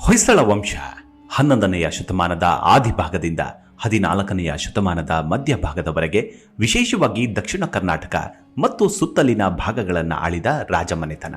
ಹೊಯ್ಸಳ ವಂಶ 11ನೆಯ ಶತಮಾನದ ಆದಿಭಾಗದಿಂದ 14ನೆಯ ಶತಮಾನದ ಮಧ್ಯಭಾಗದವರೆಗೆ ವಿಶೇಷವಾಗಿ ದಕ್ಷಿಣ ಕರ್ನಾಟಕ ಮತ್ತು ಸುತ್ತಲಿನ ಭಾಗಗಳನ್ನು ಆಳಿದ ರಾಜಮನೆತನ.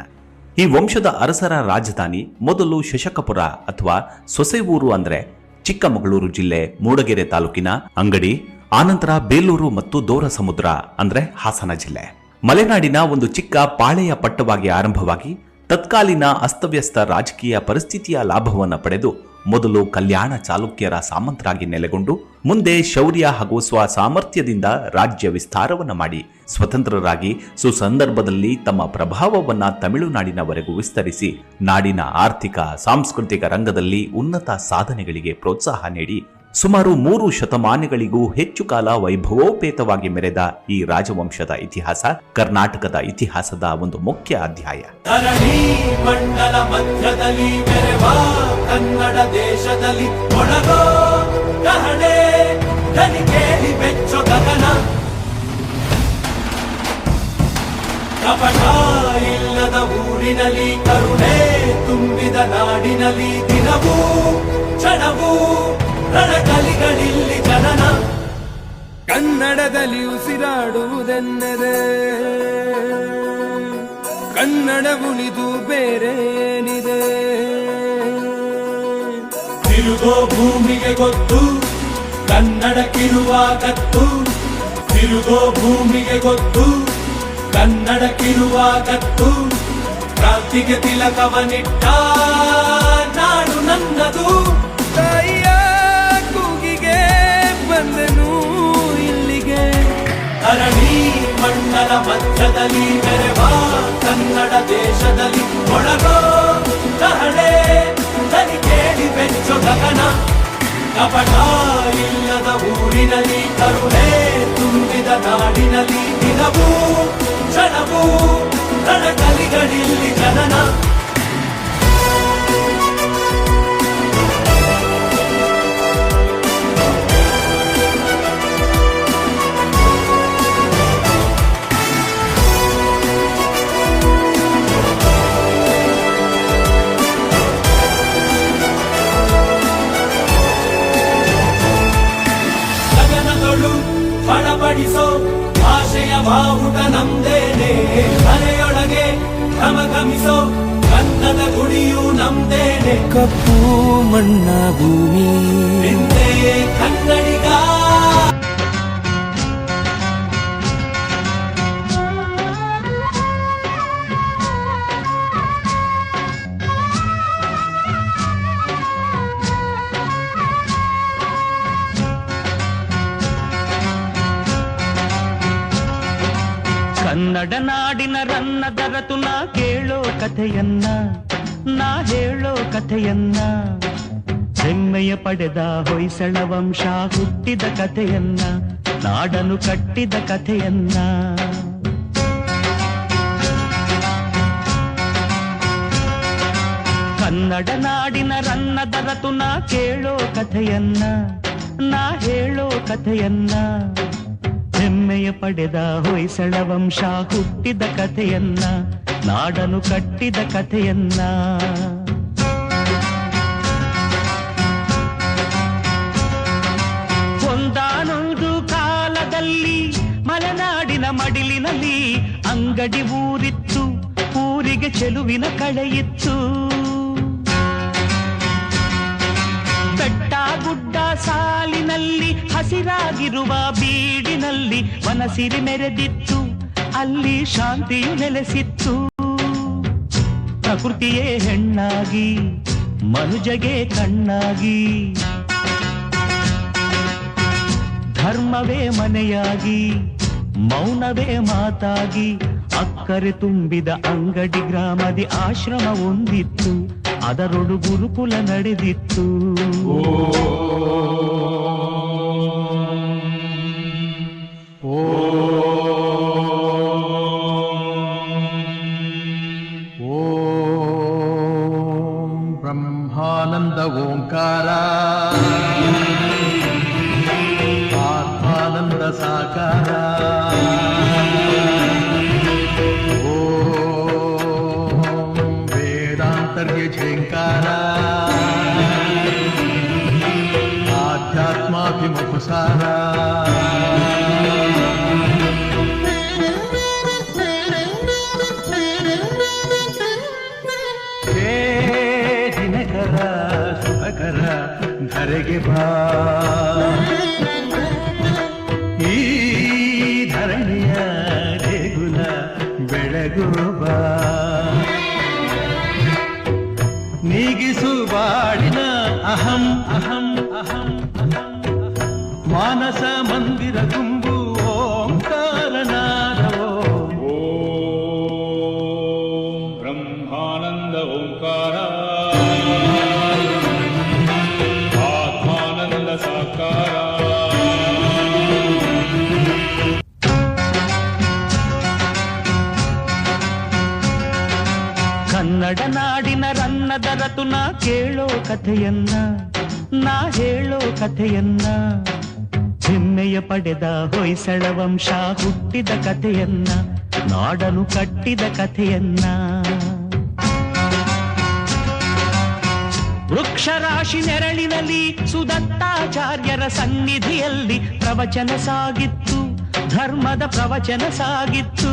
ಈ ವಂಶದ ಅರಸರ ರಾಜಧಾನಿ ಮೊದಲು ಶಶಕಪುರ ಅಥವಾ ಸೊಸೆವೂರು ಅಂದ್ರೆ ಚಿಕ್ಕಮಗಳೂರು ಜಿಲ್ಲೆ ಮೂಡಗೆರೆ ತಾಲೂಕಿನ ಅಂಗಡಿ, ಆನಂತರ ಬೇಲೂರು ಮತ್ತು ದೋರಸಮುದ್ರ ಅಂದ್ರೆ ಹಾಸನ ಜಿಲ್ಲೆ. ಮಲೆನಾಡಿನ ಒಂದು ಚಿಕ್ಕ ಪಾಳೆಯ ಪಟ್ಟವಾಗಿ ಆರಂಭವಾಗಿ ತತ್ಕಾಲೀನ ಅಸ್ತವ್ಯಸ್ತ ರಾಜಕೀಯ ಪರಿಸ್ಥಿತಿಯ ಲಾಭವನ್ನು ಪಡೆದು ಮೊದಲು ಕಲ್ಯಾಣ ಚಾಲುಕ್ಯರ ಸಾಮಂತರಾಗಿ ನೆಲೆಗೊಂಡು ಮುಂದೆ ಶೌರ್ಯ ಹಾಗೂ ಸಾಮರ್ಥ್ಯದಿಂದ ರಾಜ್ಯ ವಿಸ್ತಾರವನ್ನು ಮಾಡಿ ಸ್ವತಂತ್ರರಾಗಿ ಸುಸಂದರ್ಭದಲ್ಲಿ ತಮ್ಮ ಪ್ರಭಾವವನ್ನು ತಮಿಳುನಾಡಿನವರೆಗೂ ವಿಸ್ತರಿಸಿ ನಾಡಿನ ಆರ್ಥಿಕ ಸಾಂಸ್ಕೃತಿಕ ರಂಗದಲ್ಲಿ ಉನ್ನತ ಸಾಧನೆಗಳಿಗೆ ಪ್ರೋತ್ಸಾಹ ನೀಡಿ ಸುಮಾರು 3 ಶತಮಾನಗಳಿಗೂ ಹೆಚ್ಚು ಕಾಲ ವೈಭವೋಪೇತವಾಗಿ ಮೆರೆದ ಈ ರಾಜವಂಶದ ಇತಿಹಾಸ ಕರ್ನಾಟಕದ ಇತಿಹಾಸದ ಒಂದು ಮುಖ್ಯ ಅಧ್ಯಾಯ. ಮಂಡಲ ಮಧ್ಯದಲ್ಲಿ ಮೆರೆವ ಕನ್ನಡ ದೇಶದಲ್ಲಿ ಒಳಗೋ ಕಹಳೆ ದನಿಕೇಳಿ ಬೆಚ್ಚೋ ಗಗನ, ಕಪಟ ಇಲ್ಲದ ಊರಿನಲ್ಲಿ ಕರುಣೆ ತುಂಬಿದ ನಾಡಿನಲ್ಲಿ ದಿನವೂ ಕ್ಷಣವೂ ರಣಕಲಿಗಳಿಲ್ಲಿ ಜನನ. ಕನ್ನಡದಲ್ಲಿ ಉಸಿರಾಡುವುದೆಂದರೆ ಕನ್ನಡ ಉಳಿದು ಬೇರೇನಿದೆ. ತಿರುಗೋ ಭೂಮಿಗೆ ಗೊತ್ತು ಕನ್ನಡಕ್ಕಿರುವ ಕತ್ತು, ತಿರುಗೋ ಭೂಮಿಗೆ ಗೊತ್ತು ಕನ್ನಡಕ್ಕಿರುವ ಕತ್ತು. ಕ್ರಾಂತಿಗೆ ತಿಲಕವನಿಟ್ಟ ನಾಡು ನನ್ನದು, ತಾಯಿಯ ಕೂಗಿಗೆ ಬಂದನು ಇಲ್ಲಿಗೆ. ಧರಣಿ ಮಂಡಲ ಮಧ್ಯದಲ್ಲಿ ಮೆರೆವ ಕನ್ನಡ ದೇಶದಲ್ಲಿ ಒಳಗೋ ಕಹಳೆ ದನಿಕೇಳಿ ಬೆಚ್ಚೋ ಗಗನ, ಕಪಟ ಇಲ್ಲದ ಊರಿನಲ್ಲಿ ಕರುಣೆ ತುಂಬಿದ ನಾಡಿನಲ್ಲಿ ದಿನವೂ ಕ್ಷಣವೂ ರಣಕಲಿಗಳಿಲ್ಲಿ ಜನನ. ಬಡಬಡಿಸೋ ಭಾಷೆಯ ಬಾವುಟ ನಮ್ದೇನೆ, ಮನೆಯೊಳಗೆ ಘಮಘಮಿಸೋ ಕನ್ನಡ ಗುಡಿಯು ನಮ್ದೇನೆ. ಕಪ್ಪು ಮಣ್ಣ ಭೂಮಿ ನಿಂದೇ ಕನ್ನಡಿಗ. ಕನ್ನಡ ನಾಡಿನ ರನ್ನದರತು ನಾ ಕೇಳೋ ಕಥೆಯನ್ನ, ನಾ ಹೇಳೋ ಕಥೆಯನ್ನ, ಹೆಮ್ಮೆಯ ಪಡೆದ ಹೊಯ್ಸಳ ವಂಶ ಹುಟ್ಟಿದ ಕಥೆಯನ್ನ, ನಾಡನು ಕಟ್ಟಿದ ಕಥೆಯನ್ನ. ಕನ್ನಡ ನಾಡಿನ ರನ್ನದರತು ನಾ ಕೇಳೋ ಕಥೆಯನ್ನ, ನಾ ಹೇಳೋ ಕಥೆಯನ್ನ, ಹೆಮ್ಮೆಯ ಪಡೆದ ಹೊಯ್ಸಳ ವಂಶ ಹುಟ್ಟಿದ ಕಥೆಯನ್ನ, ನಾಡನು ಕಟ್ಟಿದ ಕಥೆಯನ್ನ. ಒಂದಾನೊಂದು ಕಾಲದಲ್ಲಿ ಮಲೆನಾಡಿನ ಮಡಿಲಿನಲ್ಲಿ ಅಂಗಡಿ ಊರಿತ್ತು, ಊರಿಗೆ ಚೆಲುವಿನ ಕಳೆಯಿತ್ತು. ಬೆಟ್ಟ ಗುಡ್ಡ ಸಾಲಿನಲ್ಲಿ ಹಸಿರಾಗಿರುವ ಬೀಡಿನಲ್ಲಿ ಮನಸಿರಿ ಮೆರೆದಿತ್ತು, ಅಲ್ಲಿ ಶಾಂತಿಯು ನೆಲೆಸಿತ್ತು. ಪ್ರಕೃತಿಯೇ ಹೆಣ್ಣಾಗಿ ಮನುಜಗೆ ಕಣ್ಣಾಗಿ, ಧರ್ಮವೇ ಮನೆಯಾಗಿ ಮೌನವೇ ಮಾತಾಗಿ, ಅಕ್ಕರೆ ತುಂಬಿದ ಅಂಗಡಿ ಗ್ರಾಮದಿ ಆಶ್ರಮ ಒಂದಿತ್ತು, ಅದರೊಡು ಗುರುಕುಲ ನಡೆದಿತ್ತು. ಬ್ರಹ್ಮಾನಂದ ಓಂಕಾರ ಆತ್ಮಾನಂದ ಸಾಕಾರ. ಓಂ ವೇದಾಂತರ್ಯ ಝೇಂಕಾರ ಸಾರ ಹೇ ದಿನಕರ ಸುಖಕರ ಧರೆಗೆ ಬಾ ಈ ಧರಣಿಯ ದೇಗುಲ ಬೆಳಗು ಬಾ ನೀಗಿಸು ಬಾಳಿನ ಅಹಂ ಅಹಂ ಅಹಂ ಮಾನಸ ಮಂದಿರ ತುಂಬು ಓಂಕಾರನಾದವೋ ಬ್ರಹ್ಮಾನಂದ ಓಂಕಾರ ಆತ್ಮಾನಂದ ಸಾಕಾರ ಕನ್ನಡ ನಾಡಿನ ರನ್ನದ ರತುನ ಕೇಳೋ ಕಥೆಯನ್ನ ನಾ ಹೇಳೋ ಕಥೆಯನ್ನ ಹೆಮ್ಮೆಯ ಪಡೆದ ಹೊಯ್ಸಳ ವಂಶ ಹುಟ್ಟಿದ ಕಥೆಯನ್ನ ನಾಡನು ಕಟ್ಟಿದ ಕಥೆಯನ್ನ ವೃಕ್ಷರಾಶಿ ನೆರಳಿನಲ್ಲಿ ಸುದತ್ತಾಚಾರ್ಯರ ಸನ್ನಿಧಿಯಲ್ಲಿ ಪ್ರವಚನ ಸಾಗಿತ್ತು, ಧರ್ಮದ ಪ್ರವಚನ ಸಾಗಿತ್ತು.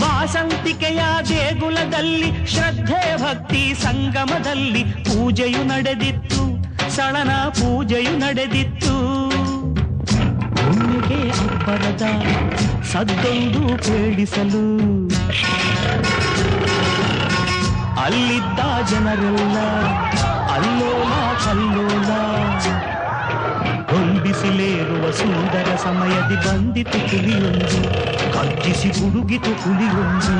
ವಾಸಂತಿಕೆಯ ದೇಗುಲದಲ್ಲಿ ಶ್ರದ್ಧೆ ಭಕ್ತಿ ಸಂಗಮದಲ್ಲಿ ಪೂಜೆಯು ನಡೆದಿತ್ತು, ಸಳನ ಪೂಜೆಯು ನಡೆದಿತ್ತು. ಭೂಮಿಗೆ ಅಬ್ಬರದ ಸದ್ದೊಂದು ಕೇಳಿಸಲು ಅಲ್ಲಿದ್ದ ಜನರೆಲ್ಲ ಅಲ್ಲೋಲ ಕಲ್ಲೋಲ. ಹೊಂದಿಸಿಲೇರುವ ಸುಂದರ ಸಮಯದಿ ಬಂದಿತು ಹುಲಿಯೊಂದು, ಗರ್ಜಿಸಿ ಗುಡುಗಿತು ಹುಲಿಯೊಂದು.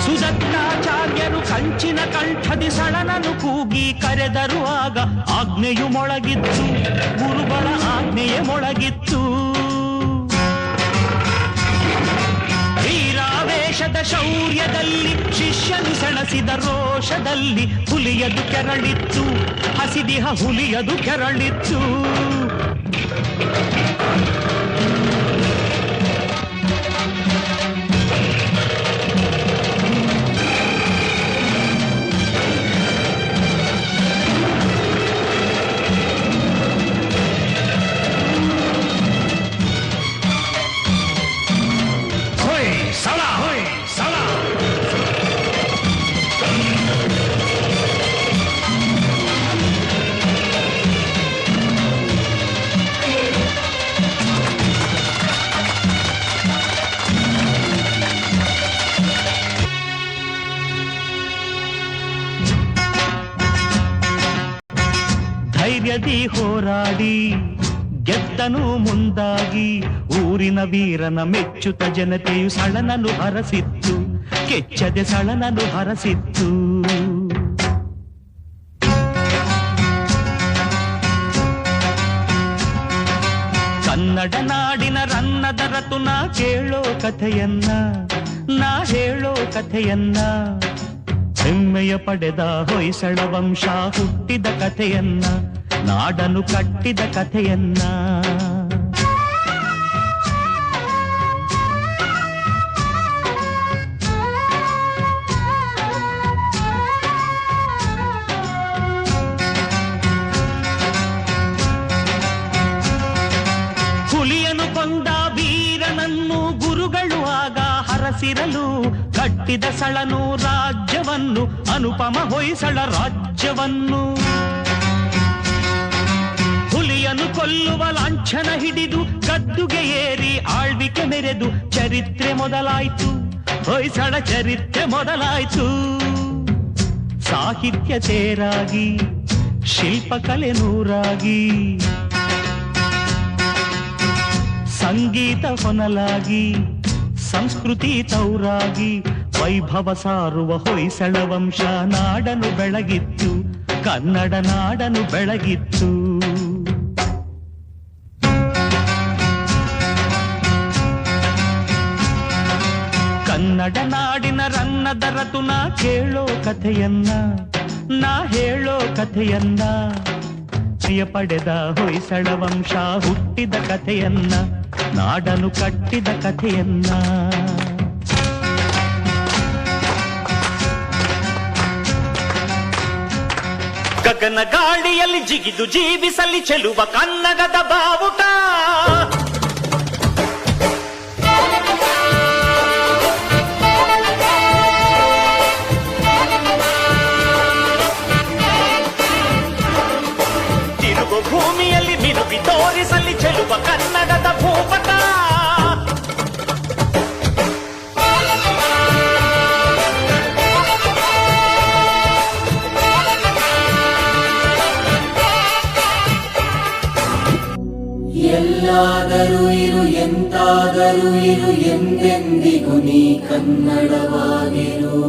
ಸುದತ್ತಾಚಾರ್ಯರು ಕಂಚಿನ ಕಂಠದಿ ಸಳನನು ಕೂಗಿ ಕರೆದರು. ಆಗ ಆಜ್ಞೆಯು ಮೊಳಗಿತ್ತು, ಗುರುಗಳ ಆಜ್ಞೆಯೇ ಮೊಳಗಿತ್ತು. ವೀರಾವೇಶದ ಶೌರ್ಯದಲ್ಲಿ ಶಿಷ್ಯನು ಸೆಣಸಿದ ರೋಷದಲ್ಲಿ ಹುಲಿಯದು ಕೆರಳಿತ್ತು, ಹಸಿದಿಹ ಹುಲಿಯದು ಕೆರಳಿತ್ತು. ಧೈರ್ಯದಿ ಹೋರಾಡಿ ಗೆದ್ದನು ಮುಂದಾಗಿ, ಊರಿನ ವೀರನ ಮೆಚ್ಚುತ್ತ ಜನತೆಯು ಸಳನನು ಹರಸಿತ್ತು, ಕೆಚ್ಚದೆ ಸಳನನು ಹರಸಿತ್ತು. ಕನ್ನಡ ನಾಡಿನ ರನ್ನದ ರತುನ ಕೇಳೋ ಕಥೆಯನ್ನ, ನಾ ಹೇಳೋ ಕಥೆಯನ್ನ. ಹೆಮ್ಮೆಯ ಪಡೆದ ಹೊಯ್ಸಳ ವಂಶ ಹುಟ್ಟಿದ ಕಥೆಯನ್ನ, ನಾಡನು ಕಟ್ಟಿದ ಕಥೆಯನ್ನ. ಹುಲಿಯನು ಕೊಂದ ವೀರನನ್ನು ಗುರುಗಳು ಆಗ ಹರಸಿರಲು, ಕಟ್ಟಿದ ಸಳನು ರಾಜ್ಯವನ್ನು, ಅನುಪಮ ಹೊಯ್ಸಳ ರಾಜ್ಯವನ್ನು. ಹುಲಿಯನು ಕೊಲ್ಲುವ ಲಾಂಛನ ಹಿಡಿದು ಗದ್ದುಗೆ ಏರಿ ಆಳ್ವಿಕೆ ಮೆರೆದು ಚರಿತ್ರೆ ಮೊದಲಾಯ್ತು, ಹೊಯ್ಸಳ ಚರಿತ್ರೆ ಮೊದಲಾಯ್ತು. ಸಾಹಿತ್ಯ ತೇರಾಗಿ, ಶಿಲ್ಪಕಲೆ ನೂರಾಗಿ, ಸಂಗೀತ ಹೊನಲಾಗಿ, ಸಂಸ್ಕೃತಿ ತೌರಾಗಿ, ವೈಭವ ಸಾರುವ ಹೊಯ್ಸಳ ವಂಶ ನಾಡನು ಬೆಳಗಿತ್ತು, ಕನ್ನಡ ನಾಡನು ಬೆಳಗಿತ್ತು. ಕನ್ನಡ ನಾಡಿನ ರನ್ನದ ರತುನ ಕೇಳೋ ಕಥೆಯನ್ನ ನಾ ಹೇಳೋ ಕಥೆಯನ್ನ ಜಯ ಪಡೆದ ಹೊಯ್ಸಳ ವಂಶ ಹುಟ್ಟಿದ ಕಥೆಯನ್ನ ನಾಡನು ಕಟ್ಟಿದ ಕಥೆಯನ್ನ ಗಗನ ಗಾಳಿಯಲ್ಲಿ ಜಿಗಿದು ಜೀವಿಸಲಿ ಚೆಲುವ ಕನ್ನಡದ ಬಾವುಟ ತಿರುಗು ಭೂಮಿಯಲ್ಲಿ ಮಿನುಗಿ ತೋರಿಸಲಿ ಚೆಲುವ ಕನ್ನಡದ ಭೂಪಟ ಎಲ್ಲಾದರೂ ಇರು ಎಂತಾದರೂ ಇರು ಎಂದೆಂದಿಗೂ ನೀ ಕನ್ನಡವಾಗಿರು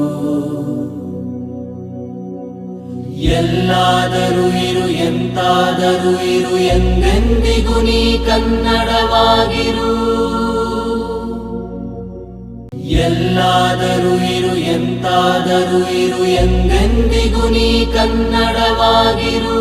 ಎಲ್ಲಾದರೂ ಇರು ಎಂತಾದರೂ ಇರು ಎಂದೆಂದಿಗೂ ನೀ ಕನ್ನಡವಾಗಿರು ಎಲ್ಲಾದರೂ ಇರು ಎಂತಾದರೂ ಇರು ಎಂದೆಂದಿಗೂ ನೀ ಕನ್ನಡವಾಗಿರು